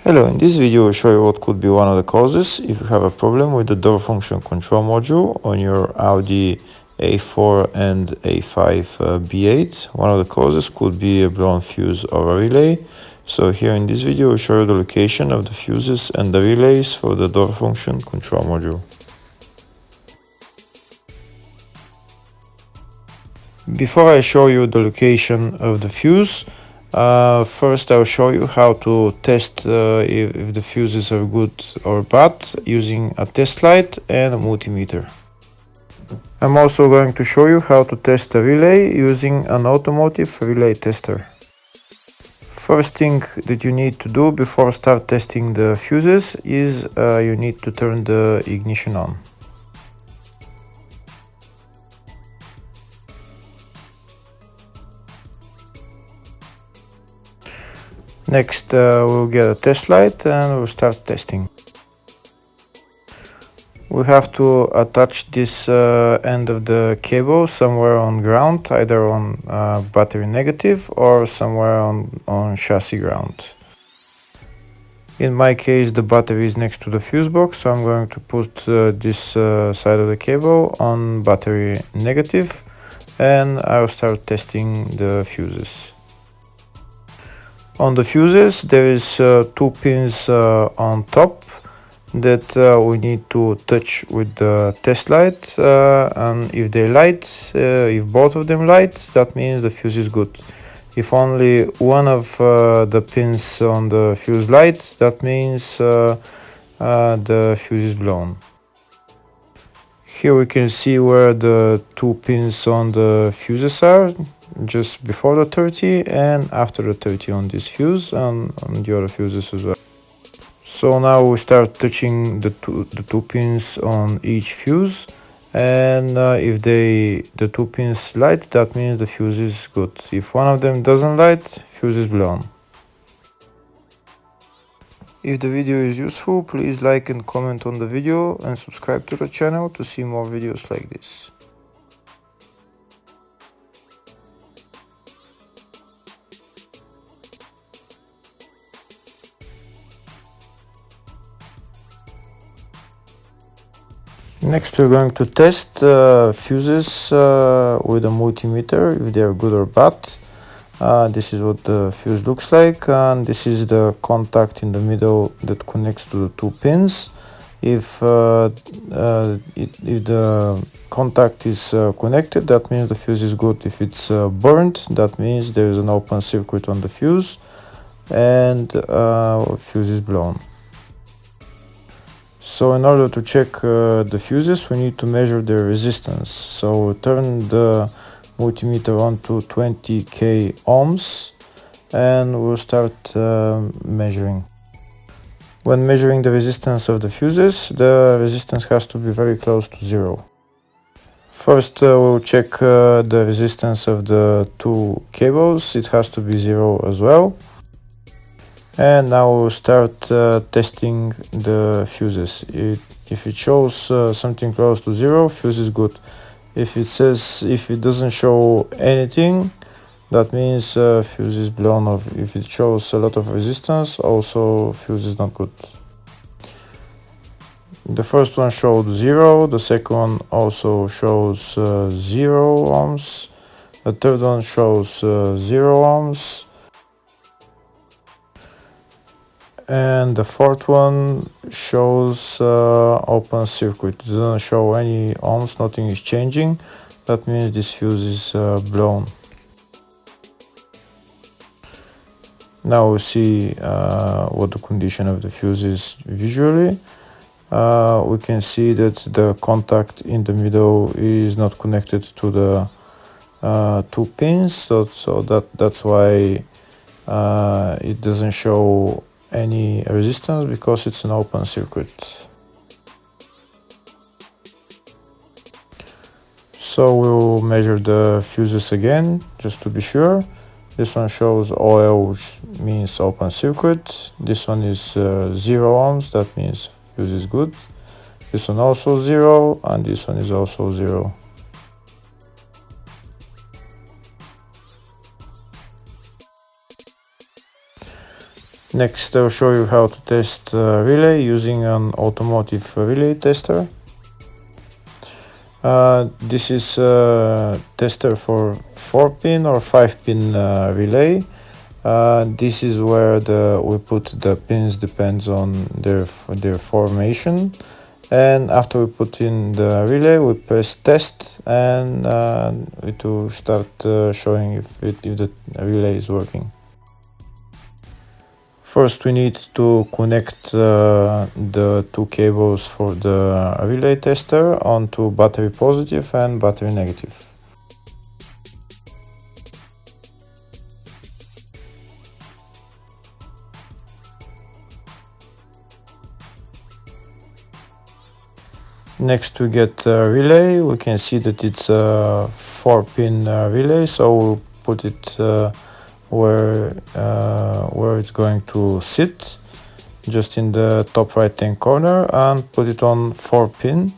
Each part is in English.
Hello, in this video I'll show you what could be one of the causes if you have a problem with the door function control module on your Audi A4 and A5 B8. One of the causes could be a blown fuse or a relay. So here in this video I'll show you the location of the fuses and the relays for the door function control module. Before I show you the location of the fuse, first I'll show you how to test if the fuses are good or bad using a test light and a multimeter. I'm also going to show you how to test a relay using an Automotive relay tester. First thing that you need to do before start testing the fuses is you need to turn the ignition on. Next, we'll get a test light and we'll start testing. We have to attach this end of the cable somewhere on ground, either on battery negative or somewhere on chassis ground. In my case, the battery is next to the fuse box, so I'm going to put this side of the cable on battery negative, and I'll start testing the fuses. On the fuses, there is two pins on top that we need to touch with the test light, and if they light, if both of them light, that means the fuse is good. If only one of the pins on the fuse light, that means the fuse is blown. Here we can see where the two pins on the fuses are, just before the 30 and after the 30 on this fuse and on the other fuses as well. So now we start touching the two pins on each fuse, and if the two pins light, that means the fuse is good. If one of them doesn't light, fuse is blown. If the video is useful, please like and comment on the video and subscribe to the channel to see more videos like this. Next, we're going to test fuses with a multimeter, if they are good or bad. This is what the fuse looks like, and this is the contact in the middle that connects to the two pins. If the contact is connected, that means the fuse is good. If it's burnt, that means there is an open circuit on the fuse and fuse is blown. So in order to check the fuses, we need to measure their resistance. So we turn the multimeter on to 20k ohms and we'll start measuring. When measuring the resistance of the fuses, the resistance has to be very close to zero. First, we'll check the resistance of the two cables. It has to be zero as well. And now we'll start testing the fuses. If it shows something close to zero, fuse is good. If it doesn't show anything, that means fuse is blown off. If it shows a lot of resistance, also fuse is not good. The first one showed 0, the second one also shows 0 ohms, the third one shows 0 ohms, and the fourth one shows open circuit. It doesn't show any ohms, nothing is changing. That means this fuse is blown. Now we see what the condition of the fuse is visually. We can see that the contact in the middle is not connected to the two pins, so that's why it doesn't show any resistance, because it's an open circuit. So we'll measure the fuses again, just to be sure. This one shows OL, which means open circuit. This one is 0 ohms, that means fuse is good. This one also 0, and this one is also 0. Next, I'll show you how to test relay using an automotive relay tester. This is a tester for 4-pin or 5-pin relay. This is where we put the pins, depends on their formation. And after we put in the relay, we press test, and it will start showing if the relay is working. First, we need to connect the two cables for the relay tester onto battery positive and battery negative. Next, we get a relay. We can see that it's a 4-pin relay, so we'll put it where it's going to sit, just in the top right hand corner, and put it on 4-pin,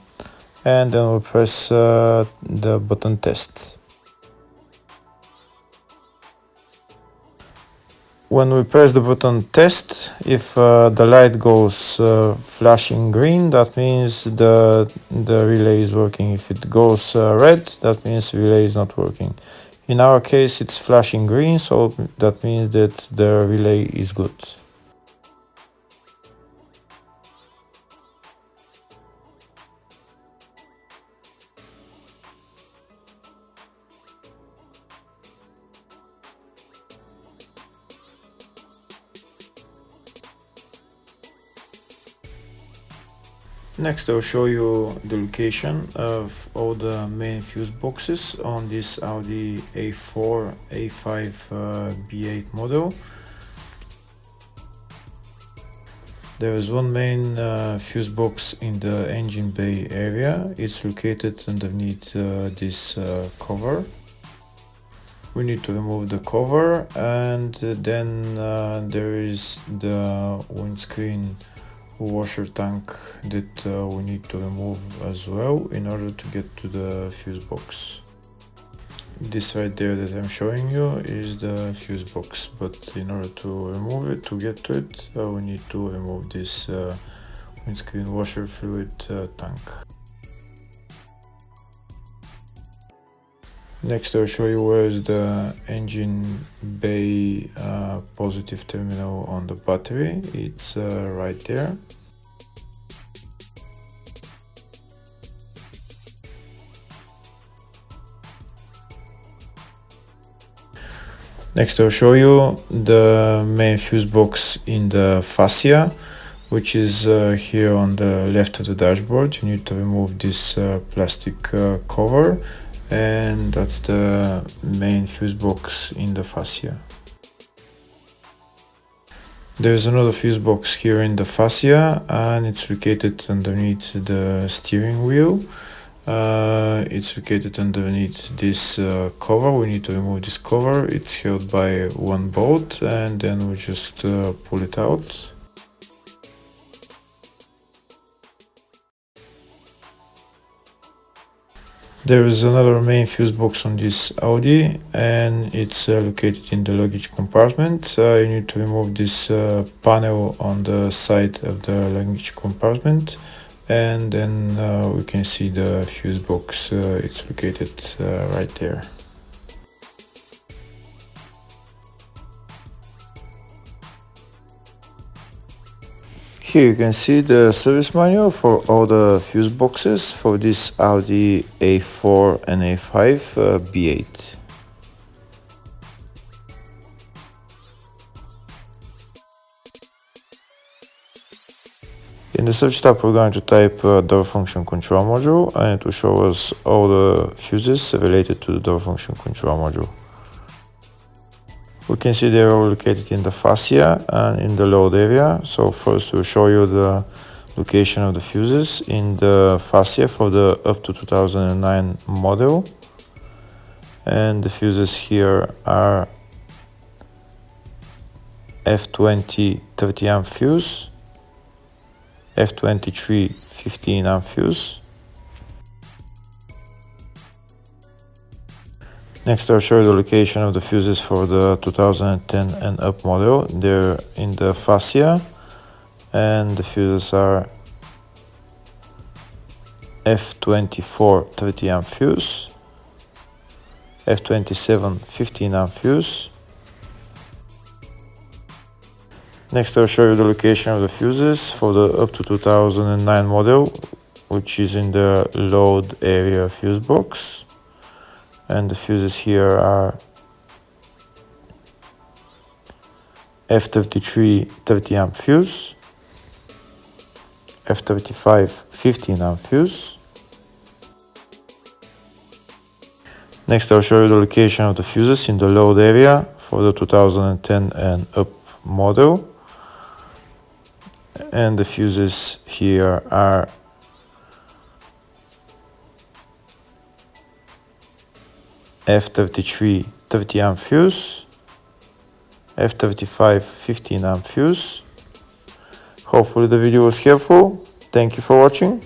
and then we'll press the button test. When we press the button test, if the light goes flashing green, that means the relay is working. If it goes red, that means the relay is not working. In our case, it's flashing green, so that means that the relay is good. Next, I'll show you the location of all the main fuse boxes on this Audi A4 A5 B8 model. There is one main fuse box in the engine bay area. It's located underneath this cover. We need to remove the cover, and then there is the windscreen washer tank that we need to remove as well in order to get to the fuse box. This right there that I'm showing you is the fuse box, but in order to remove it, to get to it, we need to remove this windscreen washer fluid tank. Next, I'll show you where is the engine bay positive terminal on the battery. It's right there. Next, I'll show you the main fuse box in the fascia, which is here on the left of the dashboard. You need to remove this plastic cover, and that's the main fuse box in the fascia. There's another fuse box here in the fascia, and it's located underneath the steering wheel. It's located underneath this cover. We need to remove this cover. It's held by one bolt, and then we just pull it out. There is another main fuse box on this Audi, and it's located in the luggage compartment. You need to remove this panel on the side of the luggage compartment, and then we can see the fuse box. It's located right there. Here you can see the service manual for all the fuse boxes for this Audi A4 and A5 B8. In the search tab, we're going to type door function control module, and it will show us all the fuses related to the door function control module. We can see they're all located in the fascia and in the load area. So first we'll show you the location of the fuses in the fascia for the up to 2009 model. And the fuses here are F20 30 amp fuse, F23 15 amp fuse, Next, I'll show you the location of the fuses for the 2010 and up model. They're in the fascia, and the fuses are F24 30 amp fuse, F27 15 amp fuse. Next, I'll show you the location of the fuses for the up to 2009 model, which is in the load area fuse box. And the fuses here are F33 30 amp fuse, F35 15 amp fuse. Next, I'll show you the location of the fuses in the load area for the 2010 and up model. And the fuses here are F33 30 amp fuse, F35 15 amp fuse. Hopefully the video was helpful. Thank you for watching.